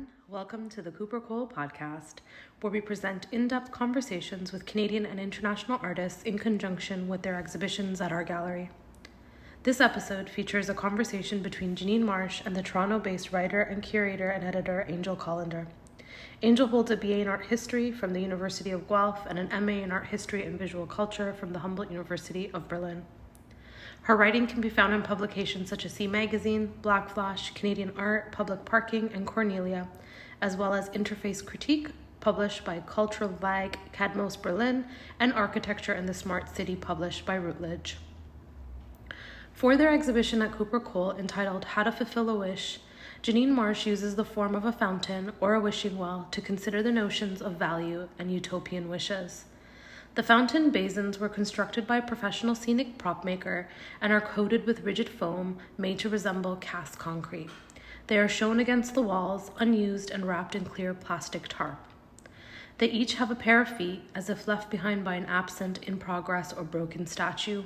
everyone. Welcome to the Cooper Cole podcast, where we present in-depth conversations with Canadian and international artists in conjunction with their exhibitions at our gallery. This episode features a conversation between Jenine Marsh and the Toronto-based writer and curator and editor Angel Callendar. Angel holds a BA in Art History from the University of Guelph and an MA in Art History and Visual Culture from the Humboldt University of Berlin. Her writing can be found in publications such as C Magazine, Black Flash, Canadian Art, Public Parking, and Cornelia, as well as Interface Critique, published by Cultural Lag, Cadmos Berlin, and Architecture in the Smart City, published by Routledge. For their exhibition at Cooper Cole entitled How to Fulfill a Wish, Jenine Marsh uses the form of a fountain or a wishing well to consider the notions of value and utopian wishes. The fountain basins were constructed by a professional scenic prop maker and are coated with rigid foam made to resemble cast concrete. They are shown against the walls, unused and wrapped in clear plastic tarp. They each have a pair of feet, as if left behind by an absent, in progress, or broken statue.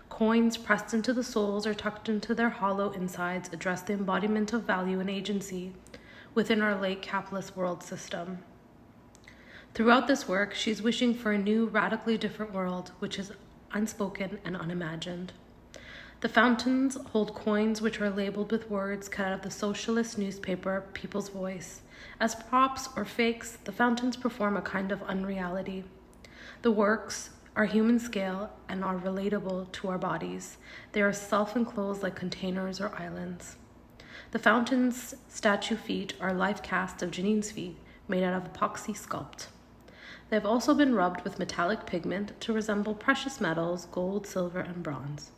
Coins pressed into the soles or tucked into their hollow insides address the embodiment of value and agency within our late capitalist world system. Throughout this work, she's wishing for a new, radically different world, which is unspoken and unimagined. The fountains hold coins which are labeled with words cut out of the socialist newspaper People's Voice. As props or fakes, the fountains perform a kind of unreality. The works are human scale and are relatable to our bodies. They are self-enclosed like containers or islands. The fountain's statue feet are life casts of Janine's feet, made out of epoxy sculpt. They have also been rubbed with metallic pigment to resemble precious metals, gold, silver, and bronze.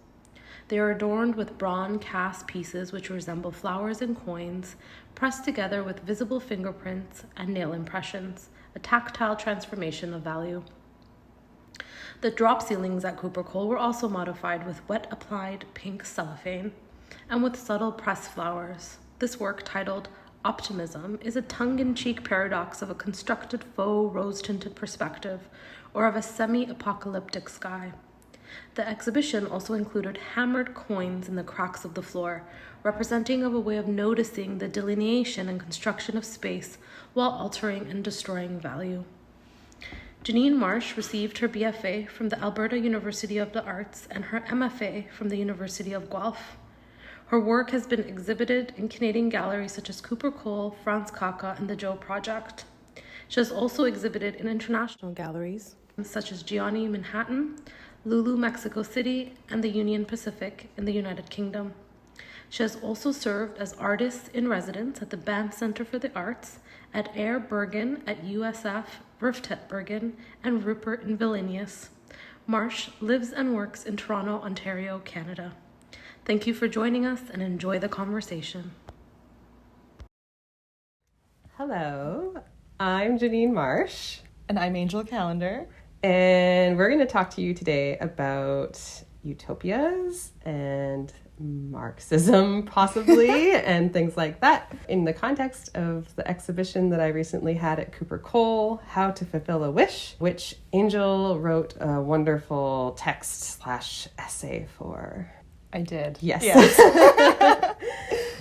They are adorned with bronze cast pieces which resemble flowers and coins, pressed together with visible fingerprints and nail impressions, a tactile transformation of value. The drop ceilings at Cooper Cole were also modified with wet applied pink cellophane and with subtle pressed flowers. This work, titled Optimism, is a tongue-in-cheek paradox of a constructed faux rose-tinted perspective or of a semi-apocalyptic sky. The exhibition also included hammered coins in the cracks of the floor, representing of a way of noticing the delineation and construction of space while altering and destroying value. Jenine Marsh received her BFA from the Alberta University of the Arts and her MFA from the University of Guelph. Her work has been exhibited in Canadian galleries such as Cooper Cole, Franz Kafka, and the Joe Project. She has also exhibited in international galleries such as Gianni Manhattan, Lulu Mexico City, and the Union Pacific in the United Kingdom. She has also served as artist in residence at the Banff Centre for the Arts, at Air Bergen, at USF, Riftet Bergen, and Rupert in Vilnius. Marsh lives and works in Toronto, Ontario, Canada. Thank you for joining us and enjoy the conversation. Hello, I'm Jenine Marsh. And I'm Angel Callendar. And we're going to talk to you today about utopias and Marxism, possibly, and things like that, in the context of the exhibition that I recently had at Cooper Cole, How to Fulfill a Wish, which Angel wrote a wonderful text/essay for. I did. Yes. Yes.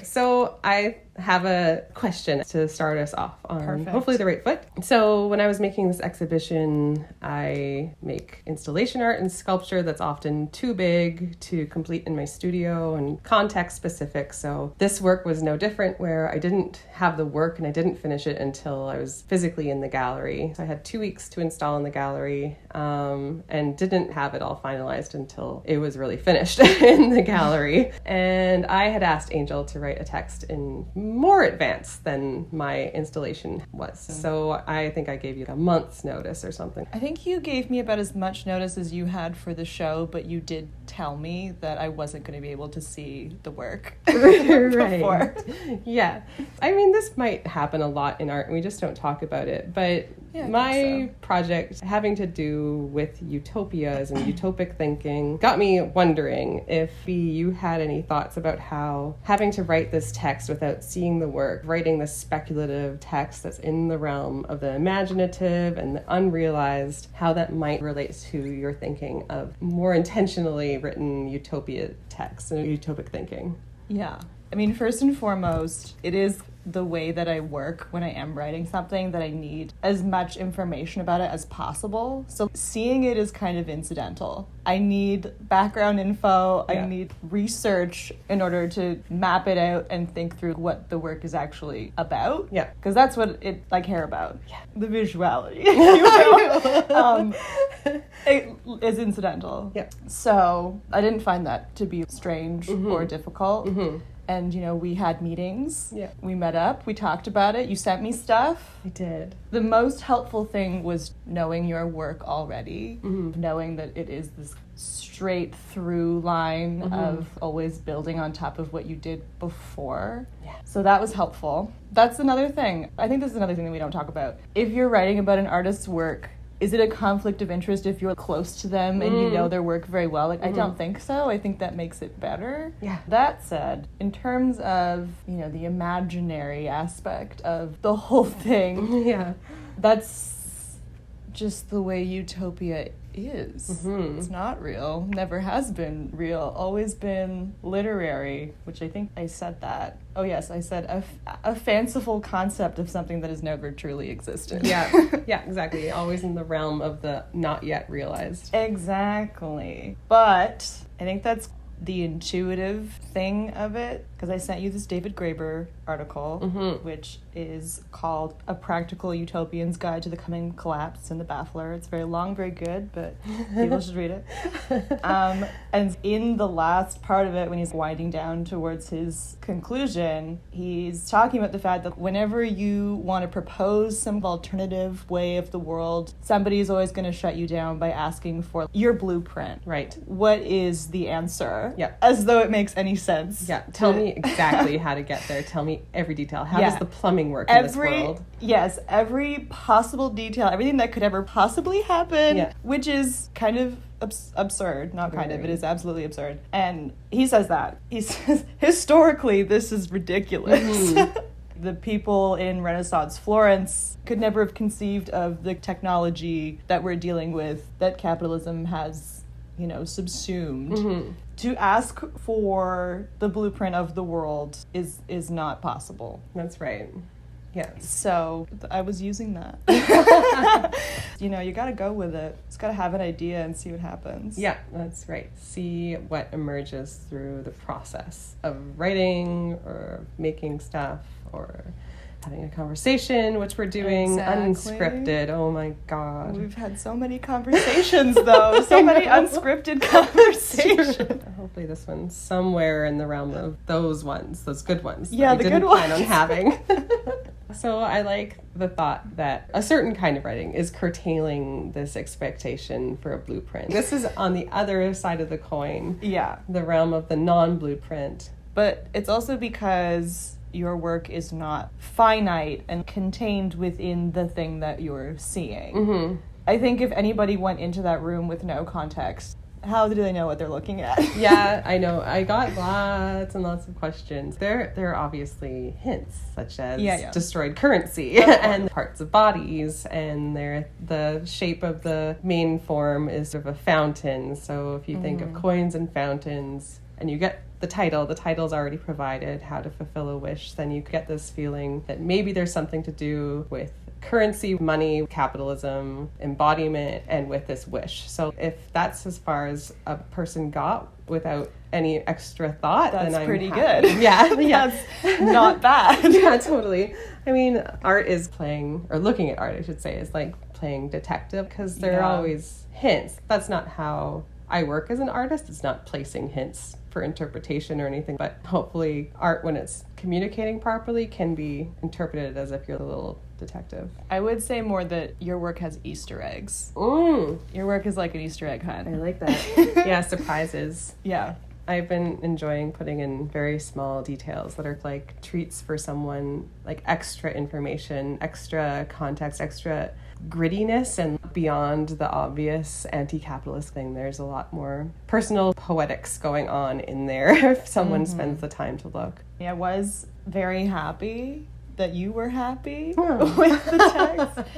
So I have a question to start us off on. Perfect. Hopefully the right foot. So when I was making this exhibition, I make installation art and sculpture that's often too big to complete in my studio and context specific. So this work was no different, where I didn't have the work and I didn't finish it until I was physically in the gallery. So I had 2 weeks to install in the gallery and didn't have it all finalized until it was really finished in the gallery. And I had asked Angel to write a text in more advance than my installation was. So I think I gave you a month's notice or something. I think you gave me about as much notice as you had for the show, but you did tell me that I wasn't going to be able to see the work before. Yeah. I mean, this might happen a lot in art and we just don't talk about it, but my project having to do with utopias and utopic thinking got me wondering if you had any thoughts about how having to write this text without seeing the work, writing this speculative text that's in the realm of the imaginative and the unrealized, how that might relate to your thinking of more intentionally written utopia texts and utopic thinking. Yeah. I mean, first and foremost, it is the way that I work when I am writing something, that I need as much information about it as possible. So seeing it is kind of incidental. I need background info, I need research in order to map it out and think through what the work is actually about. Yeah. Because that's what I care about. Yeah. The visuality. It is incidental. Yeah. So I didn't find that to be strange or difficult. Mm-hmm. And, we had meetings. Yeah. We met up. We talked about it. You sent me stuff. I did. The most helpful thing was knowing your work already, knowing that it is this straight through line of always building on top of what you did before. Yeah. So that was helpful. That's another thing. I think this is another thing that we don't talk about. If you're writing about an artist's work, is it a conflict of interest if you're close to them and you know their work very well? I don't think so. I think that makes it better. Yeah. That said, in terms of, the imaginary aspect of the whole thing, that's just the way utopia is. It's not real. Never has been real. Always been literary, which I think I said that. Oh yes, I said a fanciful concept of something that has never truly existed. Yeah, exactly. Always in the realm of the not yet realized. Exactly. But I think that's the intuitive thing of it, because I sent you this David Graeber article, which is called A Practical Utopian's Guide to the Coming Collapse in the Baffler. It's very long, very good, but people should read it. And in the last part of it, when he's winding down towards his conclusion, he's talking about the fact that whenever you want to propose some alternative way of the world, somebody's always going to shut you down by asking for your blueprint. Right. What is the answer? Yeah. As though it makes any sense. Yeah. Tell me exactly how to get there. Tell me every detail. How does the plumbing work in this world? Yes, every possible detail, everything that could ever possibly happen, which is kind of absurd. Not kind of, it is absolutely absurd. And he says that. He says, historically, this is ridiculous. The people in Renaissance Florence could never have conceived of the technology that we're dealing with, that capitalism has, subsumed. To ask for the blueprint of the world is not possible. That's right. Yeah. So I was using that. You got to go with it. Just got to have an idea and see what happens. Yeah, that's right. See what emerges through the process of writing or making stuff or having a conversation, which we're doing unscripted. Oh my God. We've had so many conversations, though. So many unscripted conversations. Hopefully this one's somewhere in the realm of those ones, those good ones. Yeah, that the didn't good plan ones. on having. So I like the thought that a certain kind of writing is curtailing this expectation for a blueprint. This is on the other side of the coin. Yeah. The realm of the non-blueprint. But it's also because your work is not finite and contained within the thing that you're seeing. I think if anybody went into that room with no context, how do they know what they're looking at? Yeah, I know. I got lots and lots of questions. There are obviously hints, such as destroyed currency and parts of bodies, and the shape of the main form is sort of a fountain. So if you think of coins and fountains, and you get the title's already provided, How to Fulfill a Wish, then you get this feeling that maybe there's something to do with currency, money, capitalism, embodiment, and with this wish. So if that's as far as a person got without any extra thought, that's then I'm pretty happy. good. Yeah. That's not bad. Yeah, totally. I mean, art is playing, or looking at art, I should say, is like playing detective, because there are always hints. That's not how I work as an artist. It's not placing hints for interpretation or anything, but hopefully art, when it's communicating properly, can be interpreted as if you're a little detective. I would say more that your work has Easter eggs. Your work is like an Easter egg hunt. I like that. Yeah, surprises. Yeah. I've been enjoying putting in very small details that are like treats for someone, like extra information, extra context, extra grittiness, and beyond the obvious anti-capitalist thing, there's a lot more personal poetics going on in there if someone spends the time to look. I was very happy that you were happy with the text.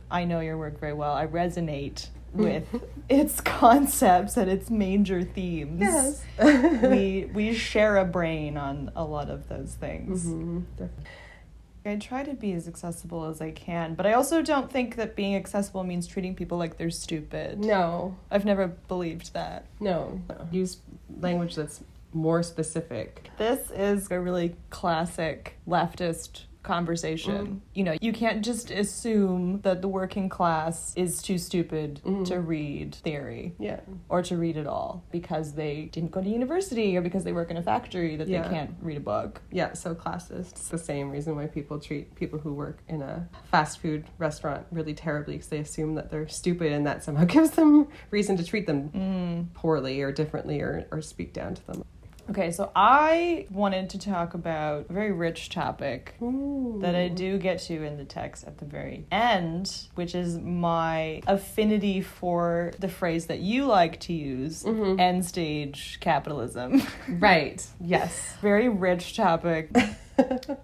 I know your work very well. I resonate with its concepts and its major themes. Yes. we share a brain on a lot of those things. I try to be as accessible as I can, but I also don't think that being accessible means treating people like they're stupid. No. I've never believed that. No. Use language that's more specific. This is a really classic leftist conversation. You know, you can't just assume that the working class is too stupid to read theory. Yeah. Or to read at all because they didn't go to university or because they work in a factory that they can't read a book. Yeah, so classist. It's the same reason why people treat people who work in a fast food restaurant really terribly, because they assume that they're stupid, and that somehow gives them reason to treat them poorly or differently or speak down to them. Okay, so I wanted to talk about a very rich topic that I do get to in the text at the very end, which is my affinity for the phrase that you like to use, end stage capitalism. Right, yes. Very rich topic.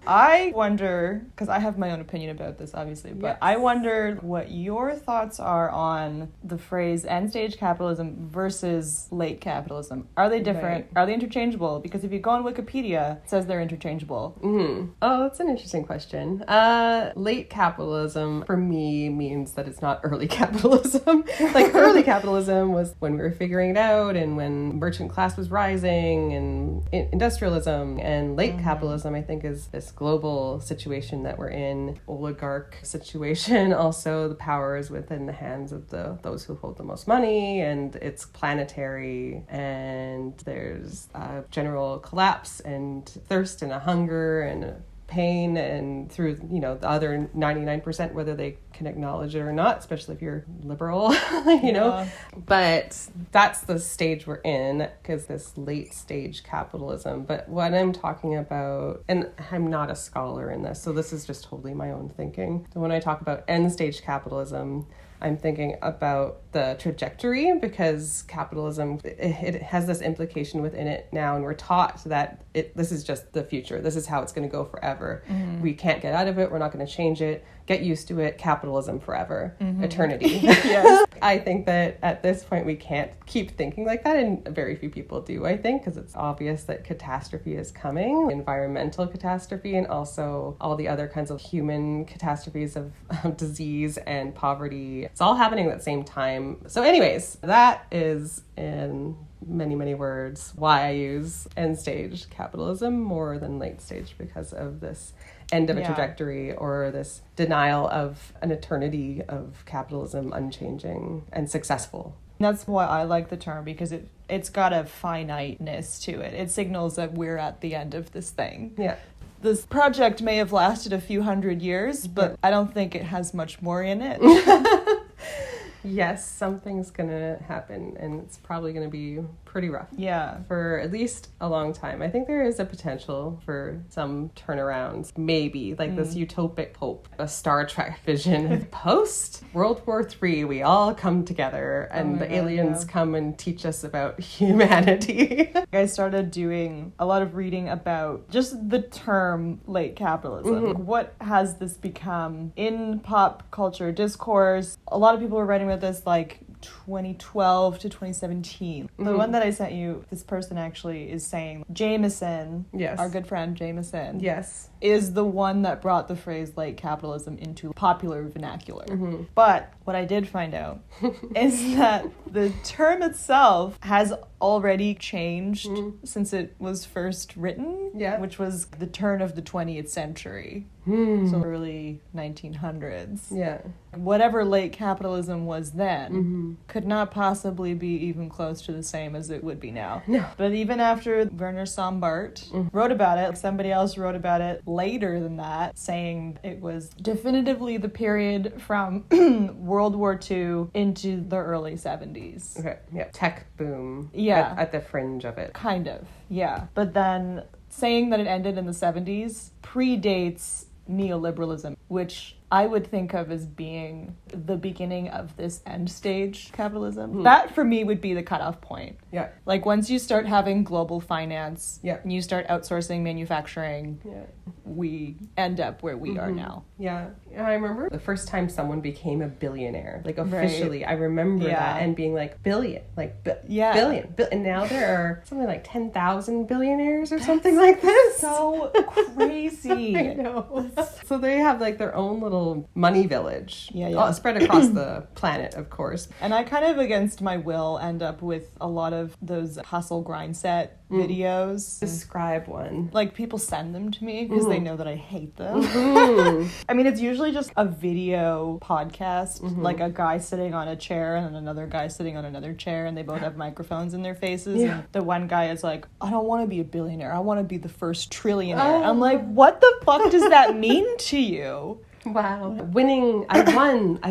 I wonder, because I have my own opinion about this, obviously, but I wonder what your thoughts are on the phrase end stage capitalism versus late capitalism. Are they different? Right. Are they interchangeable? Because if you go on Wikipedia, it says they're interchangeable. Oh, that's an interesting question. Late capitalism, for me, means that it's not early capitalism. Like, early capitalism was when we were figuring it out and when merchant class was rising and industrialism. And late capitalism, I think, is this global situation that we're in, oligarch situation. Also, the power is within the hands of those who hold the most money, and it's planetary, and there's a general collapse and thirst and a hunger and a pain, and through, you know, the other 99%, whether they can acknowledge it or not, especially if you're liberal, you know. But that's the stage we're in, because this late stage capitalism. But what I'm talking about, and I'm not a scholar in this, so this is just totally my own thinking. So when I talk about end stage capitalism, I'm thinking about the trajectory, because capitalism, it has this implication within it now, and we're taught that this is just the future. This is how it's going to go forever. We can't get out of it. We're not going to change it. Get used to it. Capitalism forever. Eternity. Yes. I think that at this point we can't keep thinking like that, and very few people do, I think, because it's obvious that catastrophe is coming, environmental catastrophe, and also all the other kinds of human catastrophes of disease and poverty. It's all happening at the same time. So anyways, that is, in many, many words, why I use end stage capitalism more than late stage, because of this end of a trajectory, or this denial of an eternity of capitalism unchanging and successful. That's why I like the term, because it's got a finiteness to it. It signals that we're at the end of this thing. Yeah. This project may have lasted a few hundred years, but I don't think it has much more in it. Yes, something's gonna happen, and it's probably gonna be pretty rough. Yeah. For at least a long time. I think there is a potential for some turnarounds, maybe, like this utopic hope, a Star Trek vision. Post World War III, we all come together, and the aliens come and teach us about humanity. I started doing a lot of reading about just the term late capitalism. What has this become in pop culture discourse? A lot of people were writing about this like 2012 to 2017. The one that I sent you, this person actually is saying Jameson, our good friend Jameson, is the one that brought the phrase late capitalism into popular vernacular. But what I did find out is that the term itself has already changed since it was first written, which was the turn of the 20th century. So early 1900s. Whatever late capitalism was then could not possibly be even close to the same as it would be now. But even after Werner Sombart wrote about it, somebody else wrote about it later than that, saying it was definitively the period from World War II into the early 70s. Tech boom. At the fringe of it. Kind of, But then saying that it ended in the 70s predates neoliberalism, which I would think of as being the beginning of this end stage capitalism. That for me would be the cutoff point. Yeah. Like once you start having global finance, Yeah. and you start outsourcing manufacturing, Yeah. we end up where we are now. Yeah. I remember the first time someone became a billionaire, like officially. I remember that and being like billion, like billion. And now there are something like 10,000 billionaires or something like this. So crazy. I know. So they have like their own little money village. Yeah. Spread across the planet, of course. And I kind of, against my will, end up with a lot of those hustle grind set videos. Describe one. Like, people send them to me because they know that I hate them. I mean, it's usually just a video podcast, like a guy sitting on a chair and then another guy sitting on another chair, and they both have microphones in their faces. And the one guy is like, I don't want to be a billionaire. I want to be the first trillionaire. I'm like, what the fuck does that mean to you? Wow. Winning, I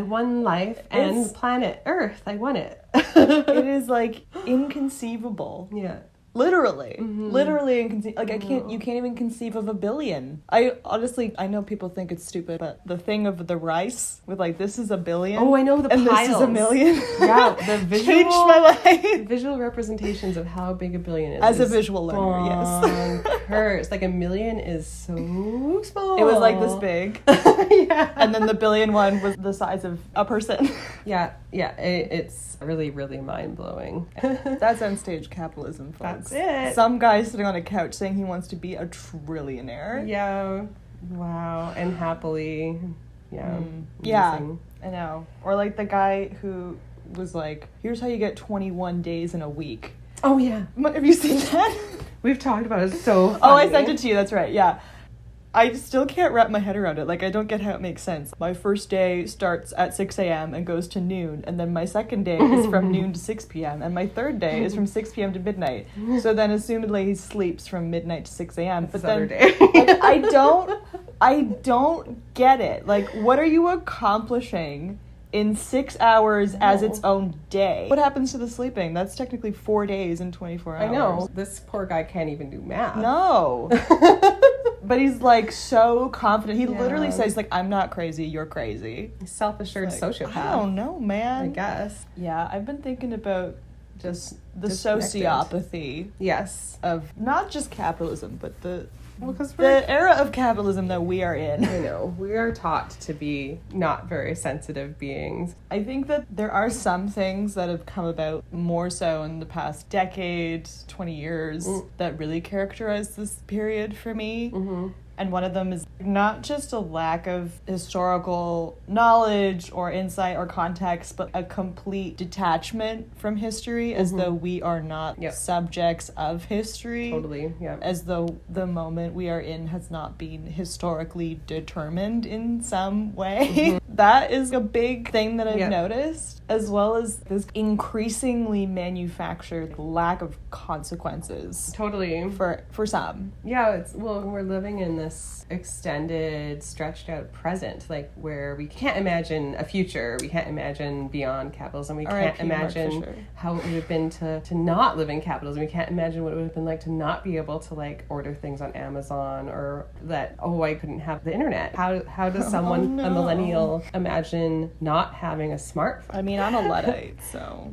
won life and planet Earth. I won it. It is like inconceivable. Yeah. Literally inconceivable. Like you can't even conceive of a billion. I honestly, I know people think it's stupid, but the thing of the rice with like, this is a billion. Oh, I know the and piles. This is a million. Yeah, the visual changed my life. Visual representations of how big a billion is. As a visual learner, yes. Hers like a million is so small. It was like this big. Yeah. And then the billion one was the size of a person. Yeah. It's really, really mind blowing. That's end stage capitalism, folks. That's it. Some guy sitting on a couch saying he wants to be a trillionaire. Yeah. Wow. And happily. Yeah. Yeah. Amazing. I know. Or like the guy who was like, here's how you get 21 days in a week. Oh, yeah. Have you seen that? We've talked about it. So funny. Oh, I sent it to you. That's right. Yeah. I still can't wrap my head around it. Like, I don't get how it makes sense. My first day starts at 6 a.m. and goes to noon. And then my second day is from noon to 6 p.m. And my third day is from 6 p.m. to midnight. So then, assumedly, he sleeps from midnight to 6 a.m. But then, like, I don't get it. Like, what are you accomplishing in 6 hours as its own day? What happens to the sleeping? That's technically 4 days and 24 hours. I know. This poor guy can't even do math. No. But he's like so confident. He literally says like, I'm not crazy, you're crazy. Self-assured like, sociopath. I don't know, man. I guess. Yeah, I've been thinking about Just the disconnected. sociopathy Yes. of not just capitalism, but the Because era of capitalism that we are in. I know. We are taught to be not very sensitive beings. I think that there are some things that have come about more so in the past decade, 20 years, that really characterize this period for me. Mm-hmm. And one of them is not just a lack of historical knowledge or insight or context, but a complete detachment from history, as though we are not subjects of history. Totally, yeah. As though the moment we are in has not been historically determined in some way. That is a big thing that I've noticed, as well as this increasingly manufactured lack of consequences. Totally. For some. Yeah, we're living in this extended, stretched out present, like where we can't imagine a future. We can't imagine beyond capitalism. We can't imagine how it would have been to not live in capitalism. We can't imagine what it would have been like to not be able to like order things on Amazon, or that, I couldn't have the internet. How does someone, a millennial, imagine not having a smartphone? I mean, I'm a Luddite, so.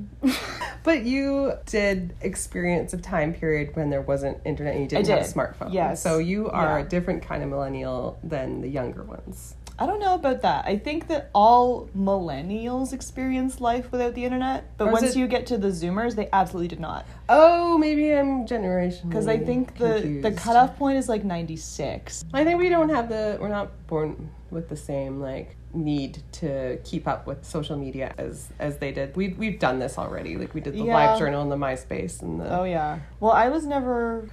But you did experience a time period when there wasn't internet and you didn't have a smartphone. Yes. So you are a different kind of millennial than the younger ones. I don't know about that. I think that all millennials experience life without the internet, but once you get to the Zoomers, they absolutely did not. Oh, maybe I'm generationally because I think the cutoff point is like 96. I think we're not born with the same like need to keep up with social media as they did. We've done this already. Like we did the live journal and the MySpace and the. Oh yeah. Well, I never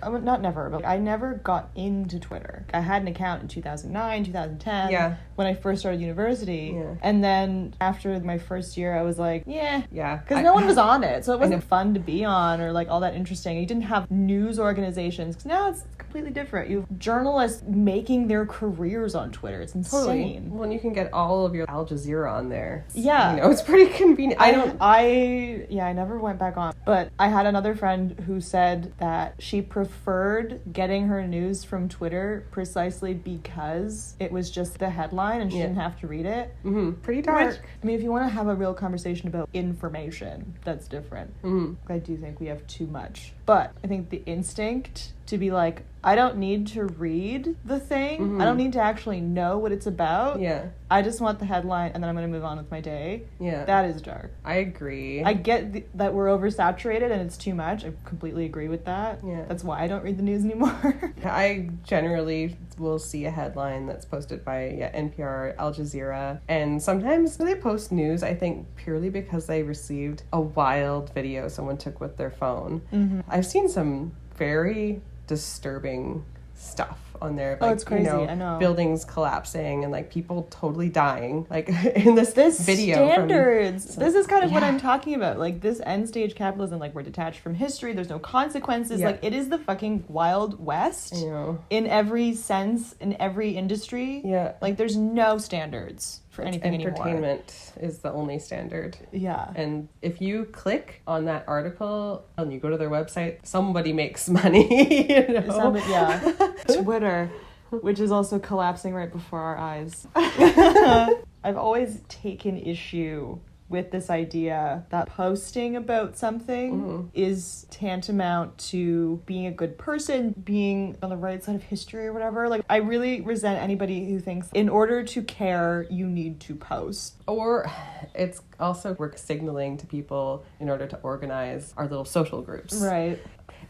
got into Twitter. I had an account in 2009, 2010. Yeah. When I first started university. Yeah. And then after my first year, I was like, yeah. Because no one was on it, so it wasn't fun to be on or like all that interesting. You didn't have news organizations. Because now it's completely different. You have journalists making their careers on Twitter. It's insane. insane. Well, you can get all of your Al Jazeera on there. Yeah. You know, it's pretty convenient. I never went back on. But I had another friend who said that she preferred getting her news from Twitter precisely because it was just the headline and she didn't have to read it. Mm-hmm. Pretty dark. Which, I mean, if you want to have a real conversation about information, that's different. Mm-hmm. I do think we have too much. But I think the instinct to be like, I don't need to read the thing. Mm-hmm. I don't need to actually know what it's about. Yeah. I just want the headline and then I'm going to move on with my day. Yeah. That is dark. I agree. I get that we're oversaturated and it's too much. I completely agree with that. Yeah. That's why I don't read the news anymore. I generally will see a headline that's posted by NPR, Al Jazeera, and sometimes they post news, I think, purely because they received a wild video someone took with their phone. Mm-hmm. I've seen some very disturbing stuff on there. Like, it's crazy. I know. Buildings collapsing and like people totally dying. Like in this video. Standards. This is kind of what I'm talking about. Like this end stage capitalism, like we're detached from history. There's no consequences. Yeah. Like it is the fucking Wild West. In every sense, in every industry. Yeah. Like there's no standards for anything anymore. Entertainment is the only standard. Yeah. And if you click on that article and you go to their website, somebody makes money. You know? Twitter, which is also collapsing right before our eyes. I've always taken issue with this idea that posting about something is tantamount to being a good person, being on the right side of history or whatever. Like, I really resent anybody who thinks in order to care, you need to post. Or it's also we're signaling to people in order to organize our little social groups. Right.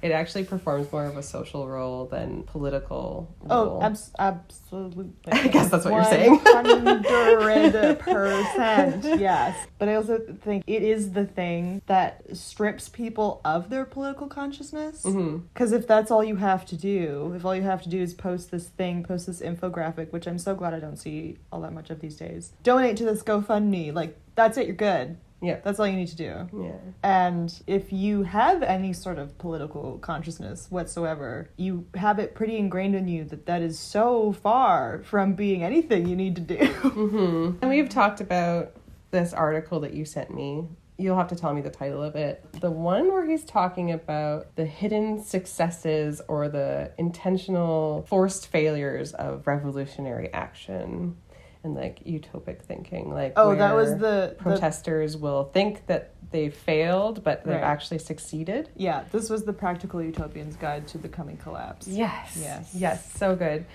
It actually performs more of a social role than political role. Oh, absolutely. I guess that's what you're saying. 100%, yes. But I also think it is the thing that strips people of their political consciousness. Because if that's all you have to do, if all you have to do is post this infographic, which I'm so glad I don't see all that much of these days. Donate to this GoFundMe. Like, that's it, you're good. Yeah. That's all you need to do. Yeah. And if you have any sort of political consciousness whatsoever, you have it pretty ingrained in you that is so far from being anything you need to do. And we've talked about this article that you sent me. You'll have to tell me the title of it. The one where he's talking about the hidden successes or the intentional forced failures of revolutionary action. And like utopic thinking, like that was the protesters will think that they failed, but they've actually succeeded. Yeah, this was the Practical Utopian's Guide to the Coming Collapse. Yes, so good.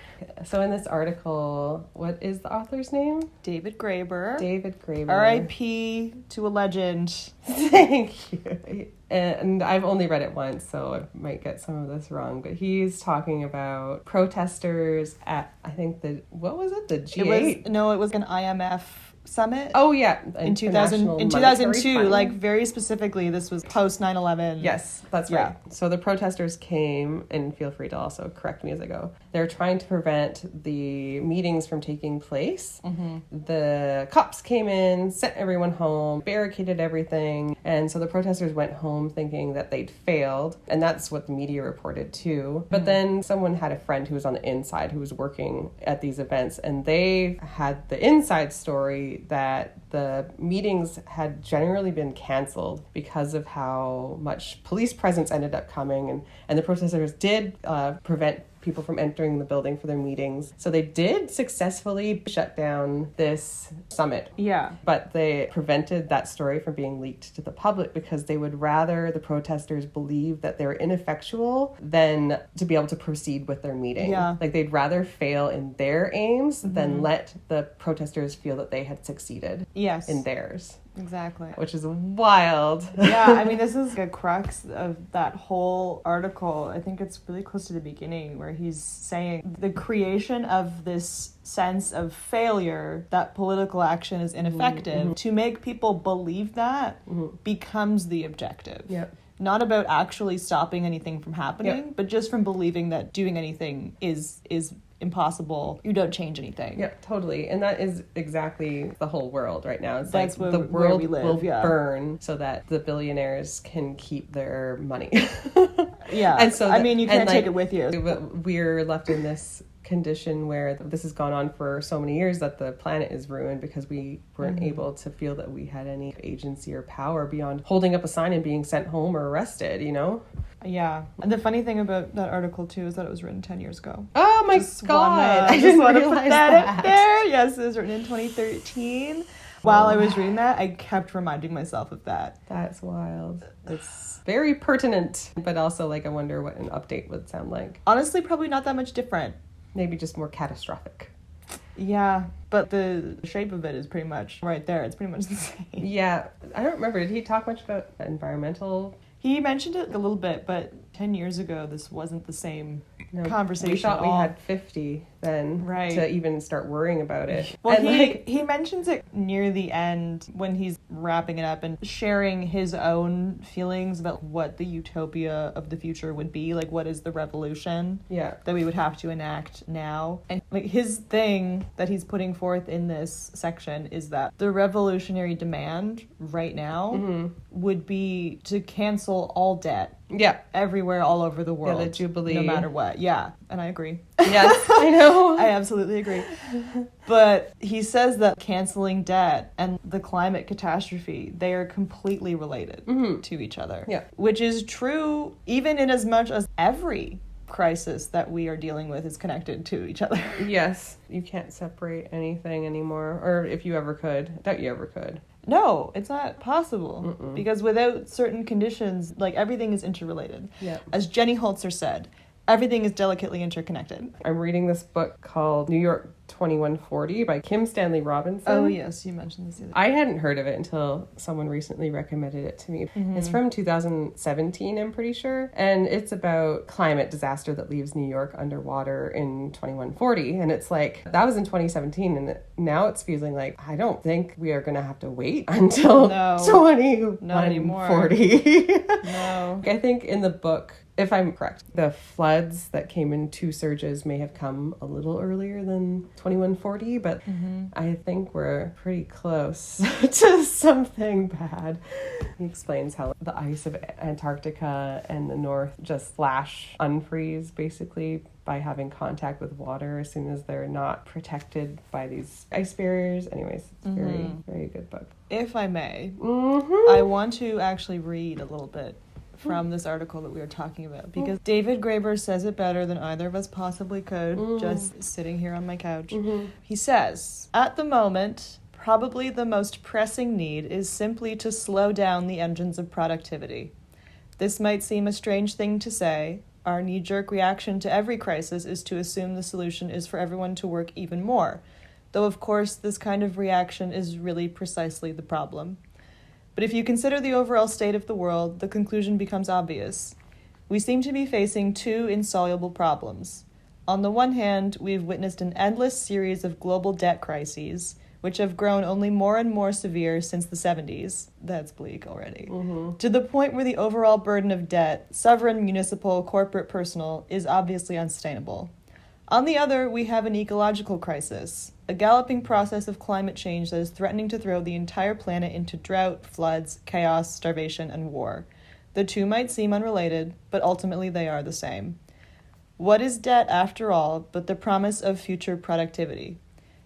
So in this article, what is the author's name? David Graeber. R.I.P. to a legend. Thank you. And I've only read it once, so I might get some of this wrong, but he's talking about protesters at, I think the G8? It was an IMF summit. Oh, yeah. In 2002, like very specifically, this was post 9/11. Yes, that's right. So the protesters came, and feel free to also correct me as I go. They're trying to prevent the meetings from taking place. The cops came in, sent everyone home, barricaded everything, and so the protesters went home thinking that they'd failed, and that's what the media reported too. But then someone had a friend who was on the inside who was working at these events, and they had the inside story that the meetings had generally been canceled because of how much police presence ended up coming, and the protesters did prevent people from entering the building for their meetings. So they did successfully shut down this summit. Yeah. But they prevented that story from being leaked to the public because they would rather the protesters believe that they're ineffectual than to be able to proceed with their meeting. Yeah. Like they'd rather fail in their aims than let the protesters feel that they had succeeded in theirs. Exactly. Which is wild. Yeah, I mean, this is a crux of that whole article. I think it's really close to the beginning where he's saying the creation of this sense of failure, that political action is ineffective, to make people believe that becomes the objective. Yep. Not about actually stopping anything from happening, but just from believing that doing anything is impossible. You don't change anything. Yeah, totally. And that is exactly the whole world right now. It's That's like where, the world we live, will burn so that the billionaires can keep their money. Yeah. And so I mean, you can't take it with you. We're left in this condition where this has gone on for so many years that the planet is ruined because we weren't able to feel that we had any agency or power beyond holding up a sign and being sent home or arrested, you know? Yeah. And the funny thing about that article, too, is that it was written 10 years ago. Oh, my God. I just want to put that in there. Yes, it was written in 2013. While I was reading that, I kept reminding myself of that. That's wild. It's very pertinent, but also, like, I wonder what an update would sound like. Honestly, probably not that much different. Maybe just more catastrophic. Yeah, but the shape of it is pretty much right there. It's pretty much the same. Yeah. I don't remember. Did he talk much about environmental? He mentioned it a little bit, but 10 years ago, this wasn't the same conversation. We thought at we all. had 50 then to even start worrying about it. Well, and he mentions it near the end when he's wrapping it up and sharing his own feelings about what the utopia of the future would be. Like, what is the revolution that we would have to enact now? And like his thing that he's putting forth in this section is that the revolutionary demand right now would be to cancel all debt. Yeah. Everywhere, all over the world. Yeah, the Jubilee. No matter what. Yeah. And I agree. Yes, I know. I absolutely agree. But he says that canceling debt and the climate catastrophe, they are completely related to each other. Yeah. Which is true even in as much as every crisis that we are dealing with is connected to each other. Yes. You can't separate anything anymore. Or if you ever could. I doubt you ever could. No, it's not possible. Because without certain conditions, like everything is interrelated. Yeah. As Jenny Holzer said, everything is delicately interconnected. I'm reading this book called New York 2140 by Kim Stanley Robinson. Oh, yes, you mentioned this the other day. I hadn't heard of it until someone recently recommended it to me. It's from 2017, I'm pretty sure. And it's about climate disaster that leaves New York underwater in 2140. And it's like, that was in 2017. And now it's feeling like, I don't think we are going to have to wait until 2140. No. I think in the book, if I'm correct, the floods that came in two surges may have come a little earlier than 2140, but I think we're pretty close to something bad. He explains how the ice of Antarctica and the North just unfreeze, basically, by having contact with water as soon as they're not protected by these ice barriers. Anyways, it's a very, very good book. If I may, I want to actually read a little bit from this article that we were talking about, because David Graeber says it better than either of us possibly could, just sitting here on my couch. He says, at the moment, probably the most pressing need is simply to slow down the engines of productivity. This might seem a strange thing to say. Our knee-jerk reaction to every crisis is to assume the solution is for everyone to work even more, though of course this kind of reaction is really precisely the problem. But if you consider the overall state of the world, the conclusion becomes obvious. We seem to be facing two insoluble problems. On the one hand, we've witnessed an endless series of global debt crises, which have grown only more and more severe since the 70s. That's bleak already. To the point where the overall burden of debt, sovereign, municipal, corporate, personal, is obviously unsustainable. On the other, we have an ecological crisis, a galloping process of climate change that is threatening to throw the entire planet into drought, floods, chaos, starvation, and war. The two might seem unrelated, but ultimately they are the same. What is debt, after all, but the promise of future productivity?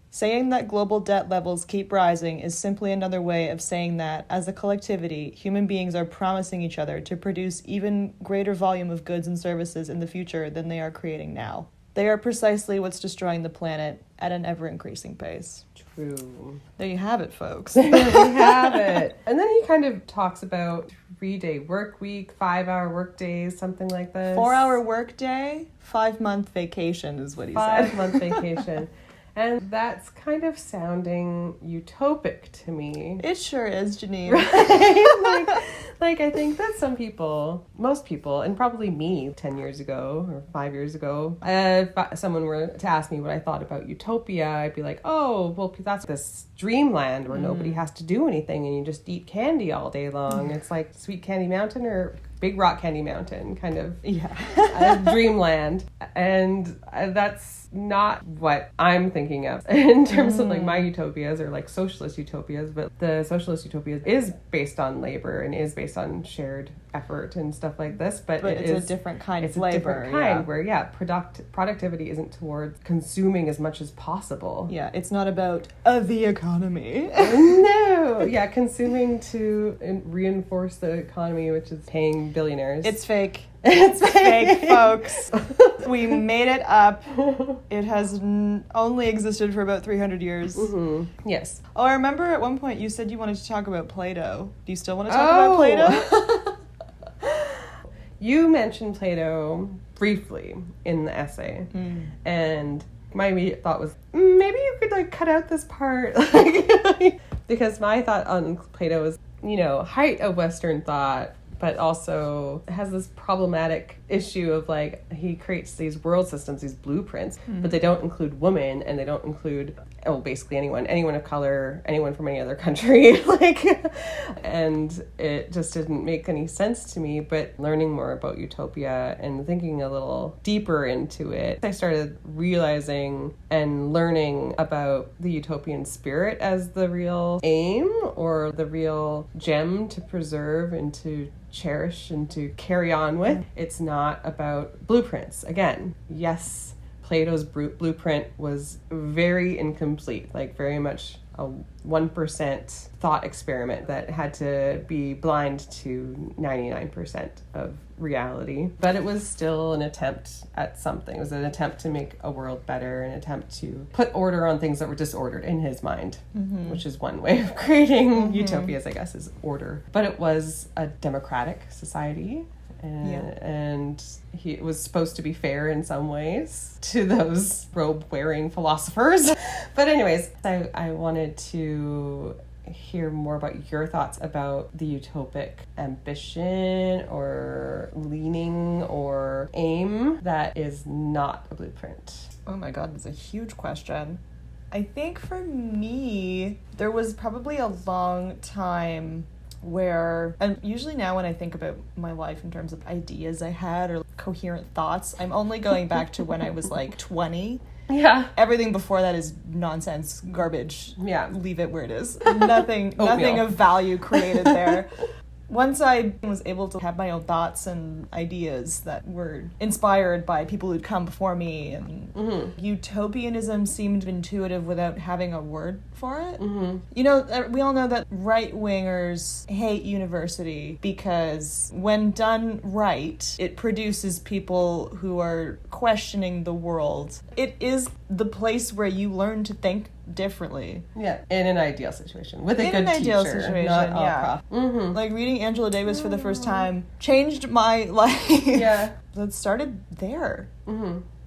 Saying that global debt levels keep rising is simply another way of saying that, as a collectivity, human beings are promising each other to produce even greater volume of goods and services in the future than they are creating now. They are precisely what's destroying the planet at an ever-increasing pace. True. There you have it, folks. There you have it. And then he kind of talks about 3-day work week, 5-hour work days, something like this. 4-hour work day, 5-month vacation is what he said. 5-month vacation. And that's kind of sounding utopic to me. It sure is, Janine. Right? like, I think that some people, most people, and probably me 10 years ago or 5 years ago, if someone were to ask me what I thought about utopia, I'd be like, oh, well, that's this dreamland where nobody has to do anything and you just eat candy all day long. It's like Sweet Candy Mountain or Big Rock Candy Mountain, kind of dreamland. And that's not what I'm thinking thinking of in terms of like my utopias or like socialist utopias, but the socialist utopia is based on labor and is based on shared effort and stuff like this, but it's a different kind of labor. It's a different kind where productivity isn't towards consuming as much as possible. Yeah, it's not about the economy. No, yeah, consuming to reinforce the economy, which is paying billionaires. It's fake. It's fake, folks. We made it up. It has only existed for about 300 years. Mm-hmm. Yes. Oh, I remember at one point you said you wanted to talk about Plato. Do you still want to talk about Plato? You mentioned Plato briefly in the essay, and my immediate thought was, maybe you could like cut out this part, because my thought on Plato is, height of Western thought, but also has this problematic issue of like, he creates these world systems, these blueprints, but they don't include women, and they don't include, basically anyone of color, anyone from any other country, and it just didn't make any sense to me. But learning more about utopia and thinking a little deeper into it, I started realizing and learning about the utopian spirit as the real aim, or the real gem to preserve and to cherish and to carry on with. It's not about blueprints. Again, yes, Plato's blueprint was very incomplete, like very much a 1% thought experiment that had to be blind to 99% of reality. But it was still an attempt at something. It was an attempt to make a world better, an attempt to put order on things that were disordered in his mind, which is one way of creating utopias, I guess, is order. But it was a democratic society. And he was supposed to be fair in some ways to those robe-wearing philosophers. But anyways, I wanted to hear more about your thoughts about the utopic ambition or leaning or aim that is not a blueprint. Oh my God, that's a huge question. I think for me, there was probably a long time where, and usually now when I think about my life in terms of ideas I had or coherent thoughts, I'm only going back to when I was like 20. Yeah. Everything before that is nonsense, garbage. Yeah. Leave it where it is. Nothing of value created there. Once I was able to have my own thoughts and ideas that were inspired by people who'd come before me, and utopianism seemed intuitive without having a word for it. We all know that right-wingers hate university because when done right, it produces people who are questioning the world. It is the place where you learn to think differently. Yeah, in an ideal situation. With a good teacher, not all prof. Like reading Angela Davis for the first time changed my life. Yeah. It started there.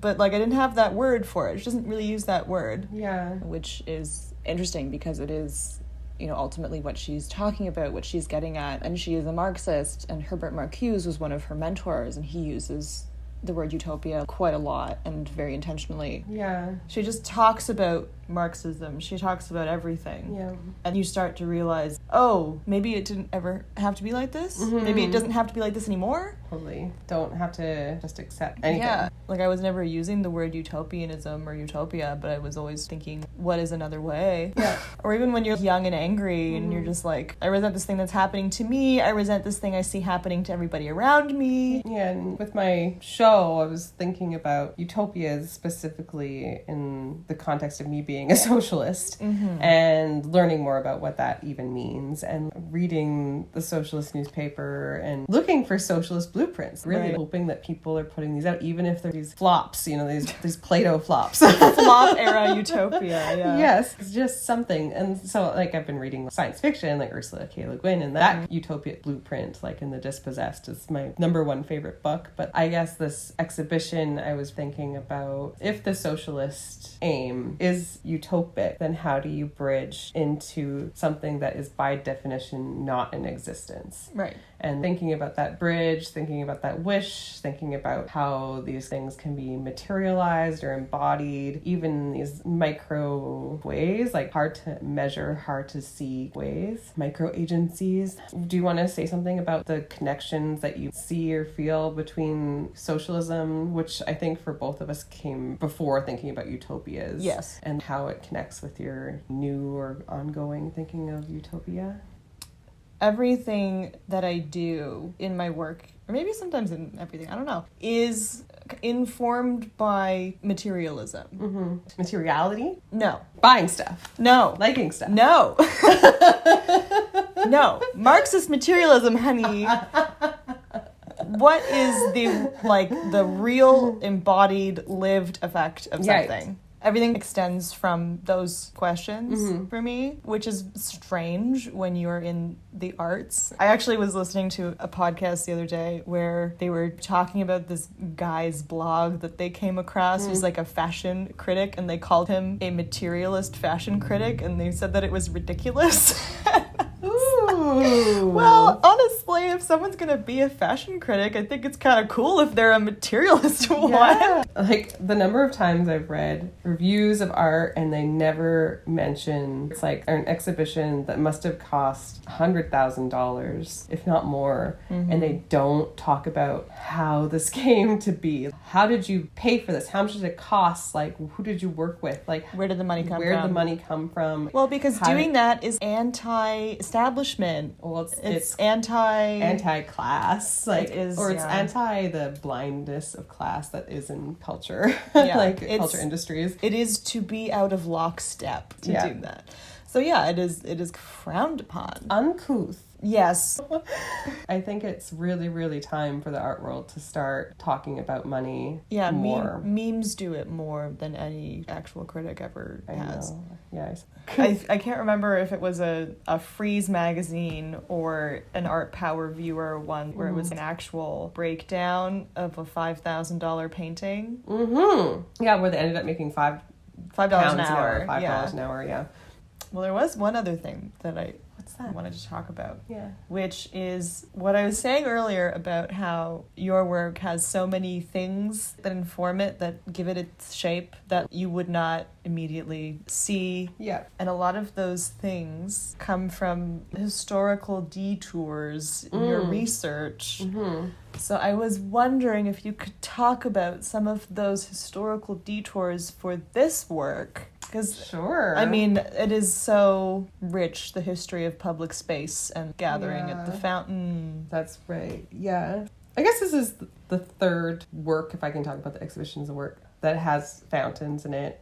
But like I didn't have that word for it. She doesn't really use that word. Yeah. Which is interesting because it is, ultimately what she's talking about, what she's getting at. And she is a Marxist, and Herbert Marcuse was one of her mentors, and he uses the word utopia quite a lot and very intentionally. Yeah. She just talks about Marxism. She talks about everything. Yeah. And you start to realize, oh, maybe it didn't ever have to be like this. Maybe it doesn't have to be like this anymore. Totally. Don't have to just accept anything. Yeah. Like I was never using the word utopianism or utopia, but I was always thinking, what is another way? Yeah. Or even when you're young and angry and you're just like, I resent this thing that's happening to me. I resent this thing I see happening to everybody around me. Yeah, and with my show, I was thinking about utopias specifically in the context of me being a socialist and learning more about what that even means, and reading the socialist newspaper and looking for socialist blueprints, really hoping that people are putting these out, even if they're these flops, these Plato flops. Flop era utopia, yeah. Yes, it's just something. And so like I've been reading science fiction like Ursula K. Le Guin, and that utopic blueprint, like in The Dispossessed, is my #1 favorite book. But I guess this exhibition, I was thinking about, if the socialist aim is utopic, then how do you bridge into something that is by definition not in existence? Right. and thinking about that bridge, thinking about that wish, thinking about how these things can be materialized or embodied, even in these micro ways, like hard to measure, hard to see ways, micro agencies. Do you want to say something about the connections that you see or feel between socialism, which I think for both of us came before thinking about utopias? Yes. And how it connects with your new or ongoing thinking of utopia? Everything that I do in my work, or maybe sometimes in everything, I don't know, is informed by materialism. Mm-hmm. Materiality? No. Buying stuff. No. Liking stuff. No. No. Marxist materialism, honey. What is the real embodied lived effect of something? Right. Everything extends from those questions for me, which is strange when you're in the arts. I actually was listening to a podcast the other day where they were talking about this guy's blog that they came across who's like a fashion critic, and they called him a materialist fashion critic, and they said that it was ridiculous. Ooh. Well, honestly, if someone's gonna be a fashion critic, I think it's kind of cool if they're a materialist one. Yeah. Like the number of times I've read reviews of art and they never mention it's like an exhibition that must have cost $100,000, if not more, and they don't talk about how this came to be. How did you pay for this? How much did it cost? Like, who did you work with? Like, Where did the money come from? Where did the money come from? Well, because doing that is anti-establishment. Well, it's anti-class. Like, it is, or it's yeah. anti the blindness of class that is in culture, Yeah, like culture industries. It is to be out of lockstep to do that. So yeah, it is frowned upon. Uncouth. Yes. I think it's really, really time for the art world to start talking about money more. Memes do it more than any actual critic ever has. Know. Yeah. I can't remember if it was a Freeze magazine or an Art Power Viewer one where it was an actual breakdown of a $5,000 painting. Mm-hmm. Yeah, where they ended up making $5 an hour. $5 an hour, yeah. Well, there was one other thing that I wanted to talk about. Yeah. Which is what I was saying earlier about how your work has so many things that inform it, that give it its shape, that you would not immediately see. Yeah. And a lot of those things come from historical detours in your research. Mm-hmm. So I was wondering if you could talk about some of those historical detours for this work. Sure. I mean, it is so rich, the history of public space and gathering at the fountain. That's right. Yeah. I guess this is the third work, if I can talk about the exhibitions of work, that has fountains in it,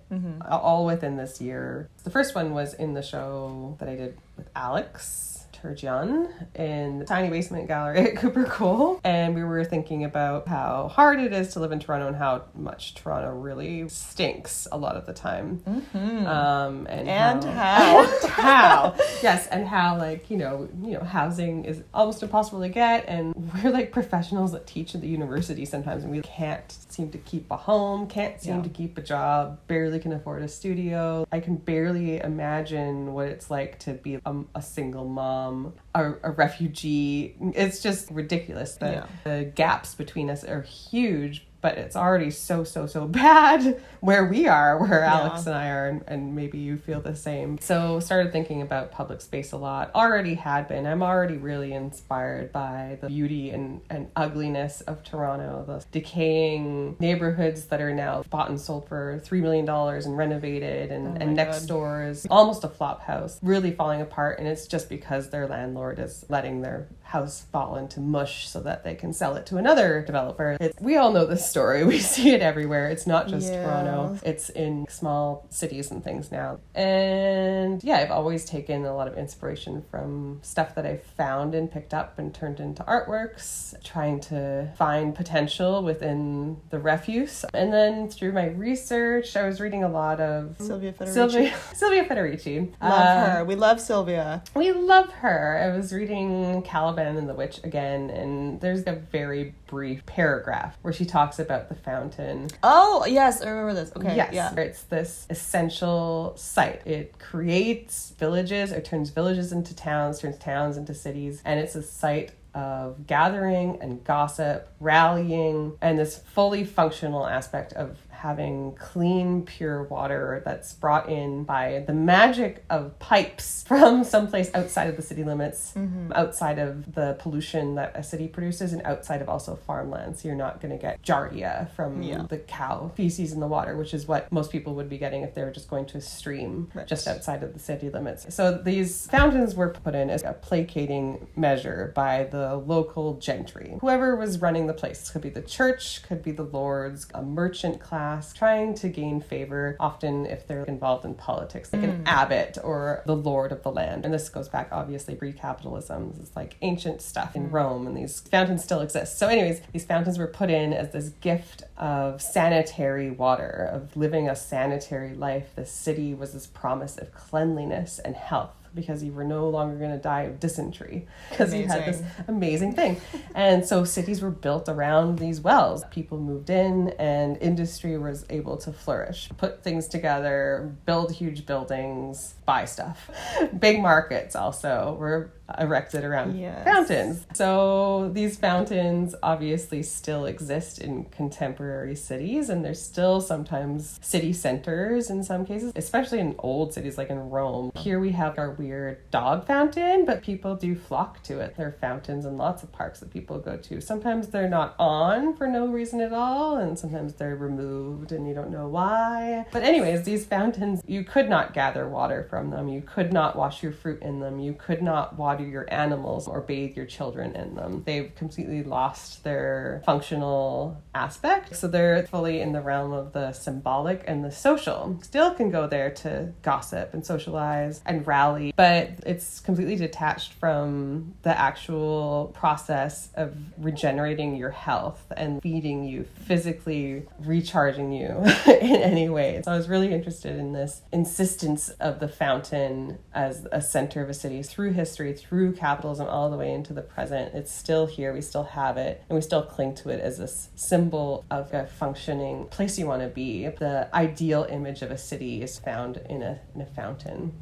all within this year. The first one was in the show that I did with Alex Turgeon in the Tiny Basement Gallery at Cooper Cole, and we were thinking about how hard it is to live in Toronto and how much Toronto really stinks a lot of the time. And how yes, and how like you know housing is almost impossible to get, and we're like professionals that teach at the university sometimes, and we can't seem to keep a home, can't seem to keep a job, barely can afford a studio. I can barely imagine what it's like to be a single mom, a refugee. It's just ridiculous. The gaps between us are huge, but it's already so bad where we are, where Alex and I are, and maybe you feel the same. So started thinking about public space a lot. Already had been. I'm already really inspired by the beauty and ugliness of Toronto, the decaying neighborhoods that are now bought and sold for $3 million and renovated, and next door is almost a flop house, really falling apart, and it's just because their landlord is letting their house fall into mush so that they can sell it to another developer. We all know this story. We see it everywhere. It's not just Toronto. It's in small cities and things now. And yeah, I've always taken a lot of inspiration from stuff that I found and picked up and turned into artworks, trying to find potential within the refuse. And then through my research, I was reading a lot of Sylvia Federici. Sylvia Federici. Love her. We love Sylvia. We love her. I was reading Caliban and the Witch again, and there's a very brief paragraph where she talks about the fountain. Oh, yes, I remember this. Okay, yes, yeah. It's this essential site. It creates villages, or turns villages into towns, turns towns into cities, and it's a site of gathering and gossip, rallying, and this fully functional aspect of having clean, pure water that's brought in by the magic of pipes from someplace outside of the city limits, outside of the pollution that a city produces, and outside of also farmland. So you're not going to get giardia from the cow feces in the water, which is what most people would be getting if they were just going to a stream just outside of the city limits. So these fountains were put in as a placating measure by the local gentry. Whoever was running the place, could be the church, could be the lords, a merchant class, trying to gain favor, often if they're involved in politics, like an abbot or the lord of the land. And this goes back, obviously, pre-capitalism. It's like ancient stuff in Rome, and these fountains still exist. So anyways, these fountains were put in as this gift of sanitary water, of living a sanitary life. The city was this promise of cleanliness and health, because you were no longer going to die of dysentery because you had this amazing thing. And so cities were built around these wells. People moved in and industry was able to flourish, put things together, build huge buildings, buy stuff. Big markets also were erected around fountains. So these fountains obviously still exist in contemporary cities, and there's still sometimes city centers in some cases, especially in old cities like in Rome. Here we have our weird dog fountain, but people do flock to it. There are fountains in lots of parks that people go to. Sometimes they're not on for no reason at all, and sometimes they're removed and you don't know why. But anyways, these fountains, you could not gather water from them. You could not wash your fruit in them. You could not water your animals or bathe your children in them. They've completely lost their functional aspect. So they're fully in the realm of the symbolic and the social. Still can go there to gossip and socialize and rally, but it's completely detached from the actual process of regenerating your health and feeding you, physically recharging you in any way. So I was really interested in this insistence of the fountain as a center of a city through history, through capitalism, all the way into the present. It's still here, we still have it, and we still cling to it as this symbol of a functioning place you want to be. The ideal image of a city is found in a fountain.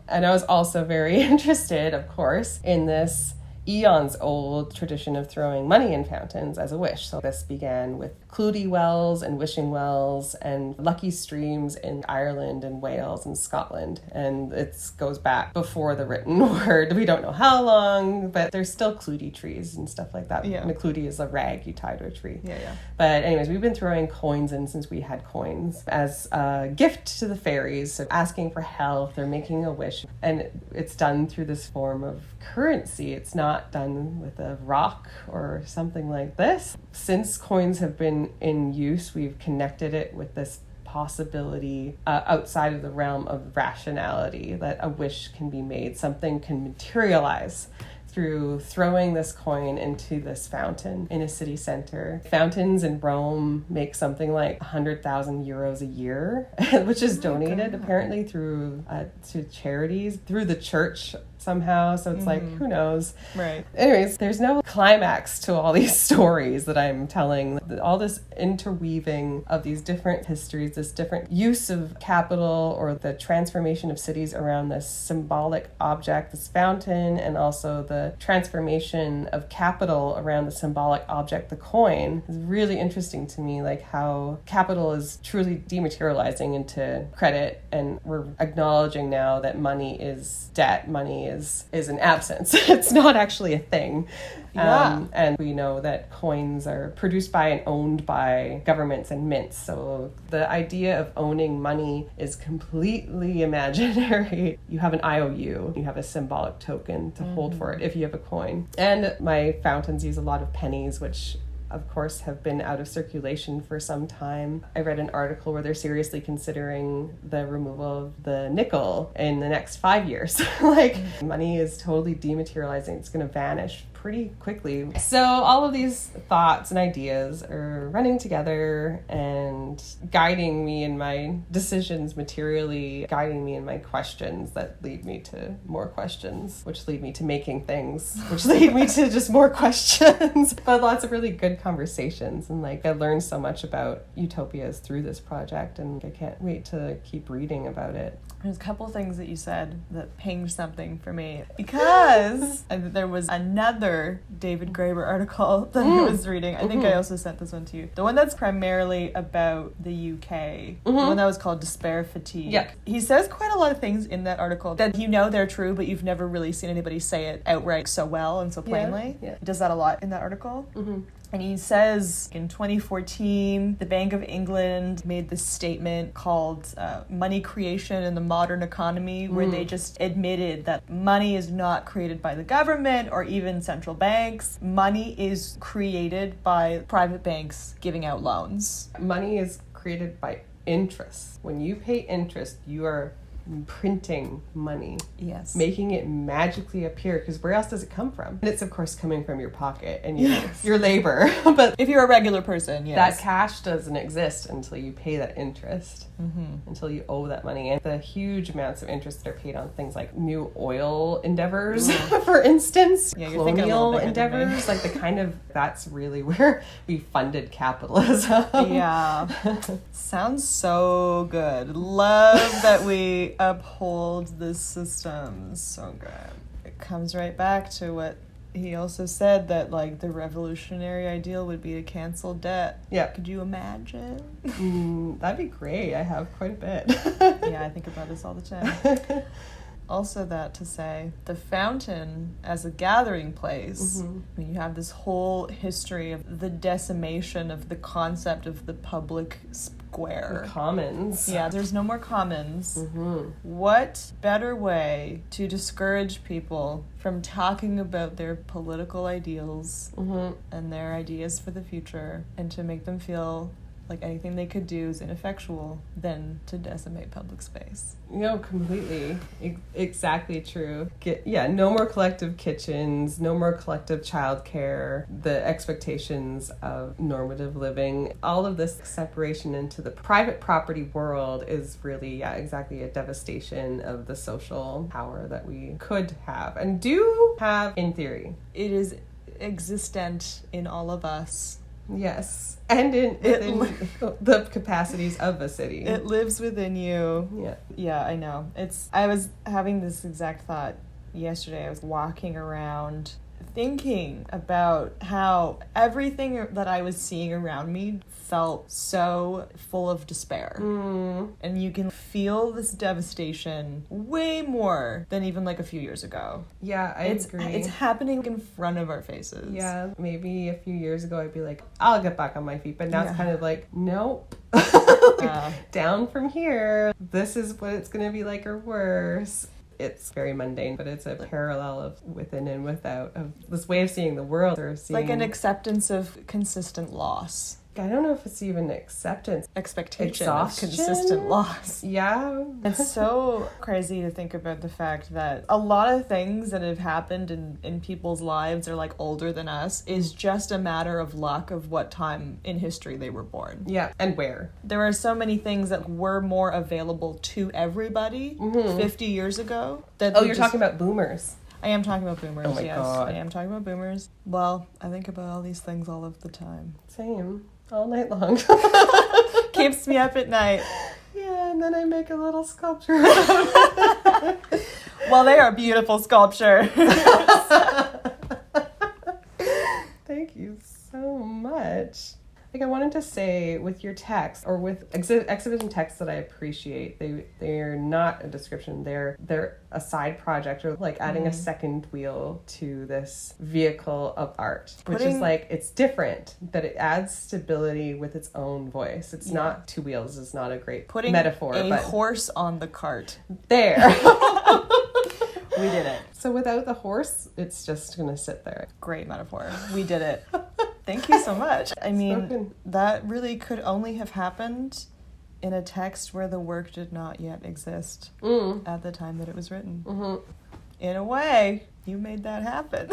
And I was also very interested, of course, in this eons old tradition of throwing money in fountains as a wish. So this began with Clootie wells and wishing wells and lucky streams in Ireland and Wales and Scotland. And it goes back before the written word. We don't know how long, but there's still Clootie trees and stuff like that. Yeah. And a Clootie is a rag you tie to a tree. Yeah. But anyways, we've been throwing coins in since we had coins as a gift to the fairies, so asking for health or making a wish. And it's done through this form of currency. It's not done with a rock or something like this. Since coins have been in use, we've connected it with this possibility outside of the realm of rationality, that a wish can be made, something can materialize through throwing this coin into this fountain in a city center. Fountains in Rome make something like 100,000 euros a year, which is donated apparently through to charities, through the church somehow. So it's like, who knows? Right. Anyways, there's no climax to all these stories that I'm telling. All this interweaving of these different histories, this different use of capital or the transformation of cities around this symbolic object, this fountain, and also the transformation of capital around the symbolic object, the coin, is really interesting to me, like how capital is truly dematerializing into credit, and we're acknowledging now that money is debt, money is an absence. It's not actually a thing. And we know that coins are produced by and owned by governments and mints. So the idea of owning money is completely imaginary. You have an IOU, you have a symbolic token to hold for it if you have a coin. And my fountains use a lot of pennies, which of course have been out of circulation for some time. I read an article where they're seriously considering the removal of the nickel in the next 5 years. Money is totally dematerializing. It's going to vanish pretty quickly. So all of these thoughts and ideas are running together and guiding me in my decisions materially, guiding me in my questions that lead me to more questions, which lead me to making things, which lead me to just more questions. But lots of really good conversations, and I learned so much about utopias through this project, and I can't wait to keep reading about it. There's a couple things that you said that pinged something for me, because there was another other David Graeber article that I was reading. I think I also sent this one to you. The one that's primarily about the UK. The one that was called Despair Fatigue. Yeah. He says quite a lot of things in that article that you know they're true, but you've never really seen anybody say it outright so well and so plainly. Yeah. He does that a lot in that article. And he says in 2014, the Bank of England made this statement called Money Creation in the Modern Economy, where they just admitted that money is not created by the government or even central banks. Money is created by private banks giving out loans. Money is created by interest. When you pay interest, you are printing money. Yes. Making it magically appear, because where else does it come from? And it's of course coming from your pocket and your, Yes. your labor. But If you're a regular person, yes. that cash doesn't exist until you pay that interest, until you owe that money. And the huge amounts of interest that are paid on things like new oil endeavors, for instance, Yeah, you're thinking a little colonial bigger than me. endeavors, like the kind of, that's really where we funded capitalism. Yeah. Sounds so good. Love that we uphold this system. So good. It comes right back to what he also said, that like the revolutionary ideal would be to cancel debt. Yeah. Could you imagine? That'd be great. I have quite a bit. Yeah, I think about this all the time. Also that to say, the fountain as a gathering place, I mean, you have this whole history of the decimation of the concept of the public square. Commons. Yeah, there's no more commons. What better way to discourage people from talking about their political ideals and their ideas for the future, and to make them feel like anything they could do is ineffectual than to decimate public space? Completely. Exactly true. No more collective kitchens, no more collective childcare, the expectations of normative living. All of this separation into the private property world is really, exactly a devastation of the social power that we could have and do have in theory. It is existent in all of us. Yes. And within the capacities of a city. It lives within you. Yeah. Yeah, I know. I was having this exact thought yesterday. I was walking around thinking about how everything that I was seeing around me felt so full of despair. And you can feel this devastation way more than even like a few years ago. Yeah, I agree. It's happening in front of our faces. Yeah, maybe a few years ago I'd be like, I'll get back on my feet. But now it's kind of like, nope. Down from here. This is what it's going to be like or worse. It's very mundane, but it's a parallel of within and without, of this way of seeing the world. Or seeing... like an acceptance of consistent loss. I don't know if it's even acceptance. Expectation Exhaustion? of consistent loss. Yeah. It's so crazy to think about the fact that a lot of things that have happened in people's lives are like older than us is just a matter of luck of what time in history they were born. Yeah, and where. There are so many things that were more available to everybody 50 years ago. You're talking about boomers. I am talking about boomers, Oh my yes. God. I am talking about boomers. Well, I think about all these things all of the time. Same. All night long. Keeps me up at night. Yeah, and then I make a little sculpture. Well, they are beautiful sculptures. Thank you so much. Like I wanted to say with your text or with exhibition texts that I appreciate, they're not a description, they're a side project or like adding a second wheel to this vehicle of art, which is like, it's different, but it adds stability with its own voice. It's not two wheels, it's not a great metaphor. Putting a but horse on the cart. There. We did it. So without the horse, it's just going to sit there. Great metaphor. We did it. Thank you so much. I mean, Spoken. that really could only have happened in a text where the work did not yet exist at the time that it was written. In a way, you made that happen.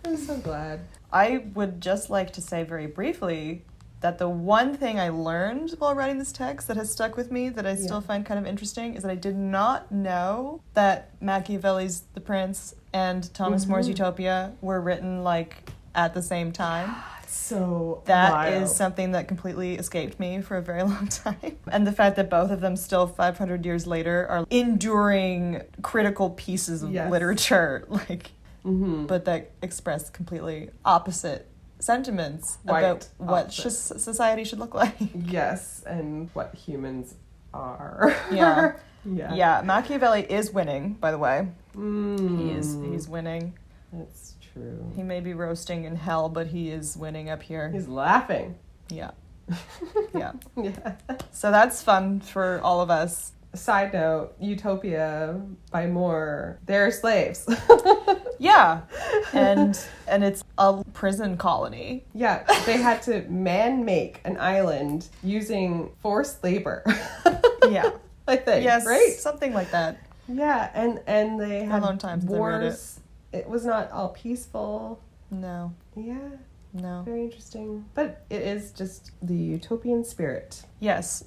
I'm so glad. I would just like to say very briefly that the one thing I learned while writing this text that has stuck with me that I still find kind of interesting is that I did not know that Machiavelli's The Prince and Thomas More's Utopia were written like at the same time. So That wild. is something that completely escaped me for a very long time. And the fact that both of them still 500 years later are enduring critical pieces of literature, like, but that express completely opposite sentiments about what society should look like. Yes, and what humans are. Yeah. Yeah. Yeah, Machiavelli is winning, by the way. He's winning. That's true. He may be roasting in hell, but he is winning up here. He's laughing. Yeah. Yeah. Yeah. So that's fun for all of us. Side note, Utopia by Moore, they're slaves. Yeah. And it's a prison colony. Yeah, they had to man-make an island using forced labor. Yeah. I think, yes, right? Something like that. Yeah, and they had long time since I read wars. It was not all peaceful. No. Yeah, No. very interesting. But it is just the utopian spirit. Yes.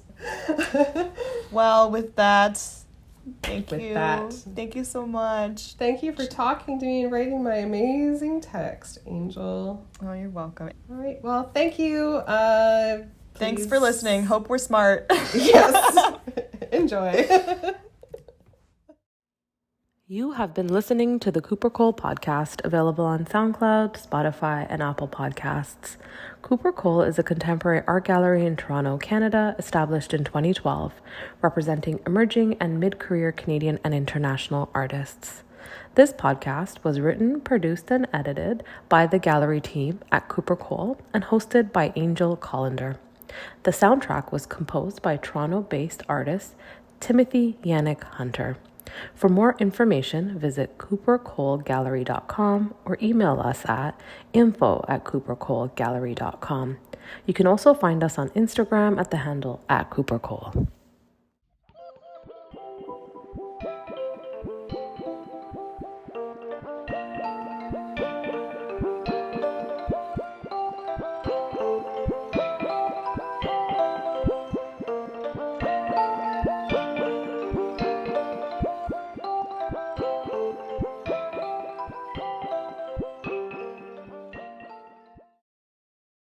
Well, with that, thank you. Thank you so much. Thank you for talking to me and writing my amazing text, Angel. Oh, you're welcome. All right, well, thank you. Thanks for listening. Hope we're smart. Yes. Enjoy. You have been listening to the Cooper Cole podcast, available on SoundCloud, Spotify, and Apple Podcasts. Cooper Cole is a contemporary art gallery in Toronto, Canada, established in 2012, representing emerging and mid-career Canadian and international artists. This podcast was written, produced, and edited by the gallery team at Cooper Cole and hosted by Angel Callendar. The soundtrack was composed by Toronto-based artist Timothy Yannick Hunter. For more information, visit coopercolegallery.com or email us at info@coopercolegallery.com. You can also find us on Instagram at the handle @CooperCole.